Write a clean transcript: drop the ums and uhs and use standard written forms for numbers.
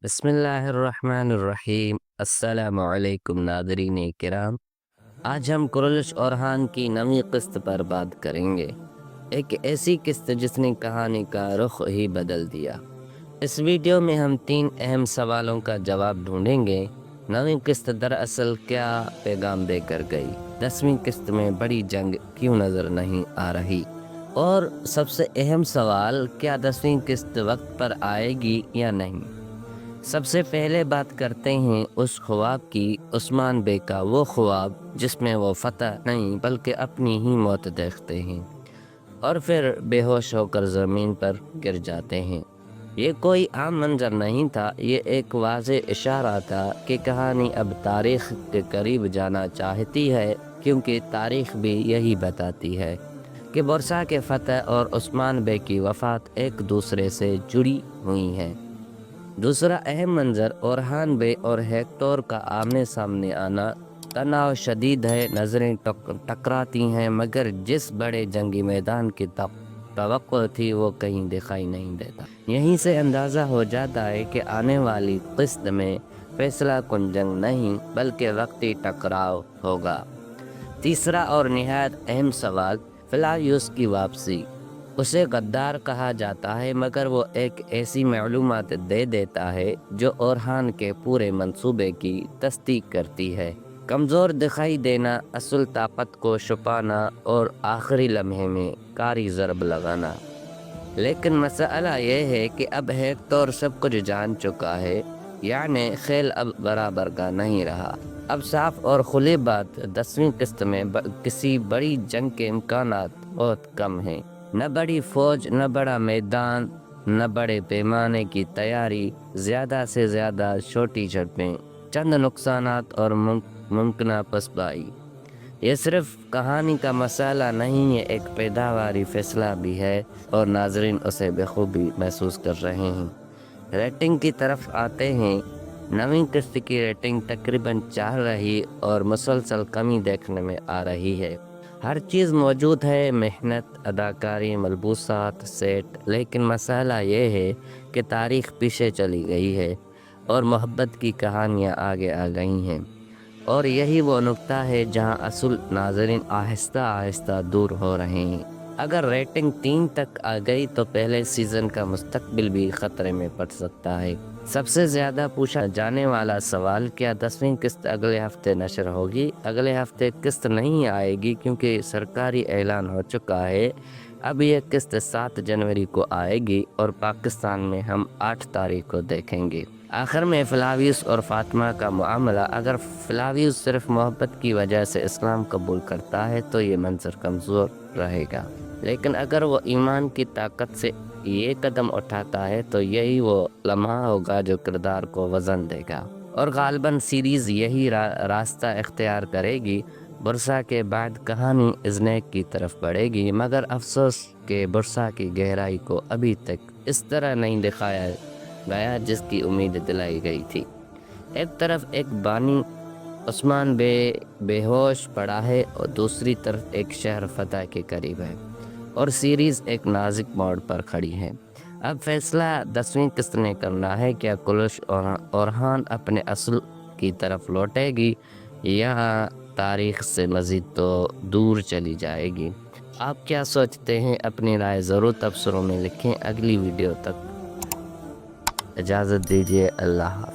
بسم اللہ الرحمن الرحیم۔ السلام علیکم ناظرین کرام، آج ہم کرولش اورہان کی نئی قسط پر بات کریں گے، ایک ایسی قسط جس نے کہانی کا رخ ہی بدل دیا۔ اس ویڈیو میں ہم 3 اہم سوالوں کا جواب ڈھونڈیں گے۔ نئی قسط دراصل کیا پیغام دے کر گئی؟ 10ویں قسط میں بڑی جنگ کیوں نظر نہیں آ رہی؟ اور سب سے اہم سوال، کیا 10ویں قسط وقت پر آئے گی یا نہیں؟ سب سے پہلے بات کرتے ہیں اس خواب کی، عثمان بے کا وہ خواب جس میں وہ فتح نہیں بلکہ اپنی ہی موت دیکھتے ہیں اور پھر بے ہوش ہو کر زمین پر گر جاتے ہیں۔ یہ کوئی عام منظر نہیں تھا، یہ ایک واضح اشارہ تھا کہ کہانی اب تاریخ کے قریب جانا چاہتی ہے، کیونکہ تاریخ بھی یہی بتاتی ہے کہ بورسا کے فتح اور عثمان بے کی وفات ایک دوسرے سے جڑی ہوئی ہیں۔ دوسرا اہم منظر، اورہان بے اور ہیکٹور کا آمنے سامنے آنا۔ تناؤ شدید ہے، نظریں ٹکراتی ہیں، مگر جس بڑے جنگی میدان کی توقع تھی وہ کہیں دکھائی نہیں دیتا۔ یہیں سے اندازہ ہو جاتا ہے کہ آنے والی قسط میں فیصلہ کن جنگ نہیں بلکہ وقتی ٹکراؤ ہوگا۔ تیسرا اور نہایت اہم سوال، فلاویوس کی واپسی۔ اسے غدار کہا جاتا ہے، مگر وہ ایک ایسی معلومات دے دیتا ہے جو اورہان کے پورے منصوبے کی تصدیق کرتی ہے۔ کمزور دکھائی دینا، اصل طاقت کو چھپانا اور آخری لمحے میں کاری ضرب لگانا۔ لیکن مسئلہ یہ ہے کہ اب ہیکٹور سب کچھ جان چکا ہے، یعنی کھیل اب برابر کا نہیں رہا۔ اب صاف اور کھلی بات، 10ویں قسط میں کسی بڑی جنگ کے امکانات بہت کم ہیں۔ نہ بڑی فوج، نہ بڑا میدان، نہ بڑے پیمانے کی تیاری، زیادہ سے زیادہ چھوٹی جھڑپیں، چند نقصانات اور ممکنہ پسپائی۔ یہ صرف کہانی کا مسئلہ نہیں، یہ ایک پیداواری فیصلہ بھی ہے اور ناظرین اسے بخوبی محسوس کر رہے ہیں۔ ریٹنگ کی طرف آتے ہیں۔ نویں قسط کی ریٹنگ تقریباً 4 رہی اور مسلسل کمی دیکھنے میں آ رہی ہے۔ ہر چیز موجود ہے، محنت، اداکاری، ملبوسات، سیٹ، لیکن مسئلہ یہ ہے کہ تاریخ پیچھے چلی گئی ہے اور محبت کی کہانیاں آگے آ گئی ہیں، اور یہی وہ نقطہ ہے جہاں اصل ناظرین آہستہ آہستہ دور ہو رہے ہیں۔ اگر ریٹنگ 3 تک آ گئی تو پہلے سیزن کا مستقبل بھی خطرے میں پڑ سکتا ہے۔ سب سے زیادہ پوچھا جانے والا سوال، کیا 10ویں قسط اگلے ہفتے نشر ہوگی؟ اگلے ہفتے قسط نہیں آئے گی کیونکہ سرکاری اعلان ہو چکا ہے۔ اب یہ قسط 7 جنوری کو آئے گی اور پاکستان میں ہم 8 تاریخ کو دیکھیں گے۔ آخر میں فلاویوس اور فاطمہ کا معاملہ، اگر فلاویوس صرف محبت کی وجہ سے اسلام قبول کرتا ہے تو یہ منظر کمزور رہے گا، لیکن اگر وہ ایمان کی طاقت سے یہ قدم اٹھاتا ہے تو یہی وہ لمحہ ہوگا جو کردار کو وزن دے گا، اور غالباً سیریز یہی راستہ اختیار کرے گی۔ بورسا کے بعد کہانی ازنیک کی طرف بڑھے گی، مگر افسوس کہ بورسا کی گہرائی کو ابھی تک اس طرح نہیں دکھایا گیا جس کی امید دلائی گئی تھی۔ ایک طرف ایک بانی عثمان بے ہوش پڑا ہے اور دوسری طرف ایک شہر فتح کے قریب ہے، اور سیریز ایک نازک موڑ پر کھڑی ہے۔ اب فیصلہ 10ویں قسط نے کرنا ہے، کیا کرولش اورہان اپنے اصل کی طرف لوٹے گی یا تاریخ سے مزید تو دور چلی جائے گی؟ آپ کیا سوچتے ہیں؟ اپنی رائے ضرور تبصروں میں لکھیں۔ اگلی ویڈیو تک اجازت دیجیے، اللہ حافظ۔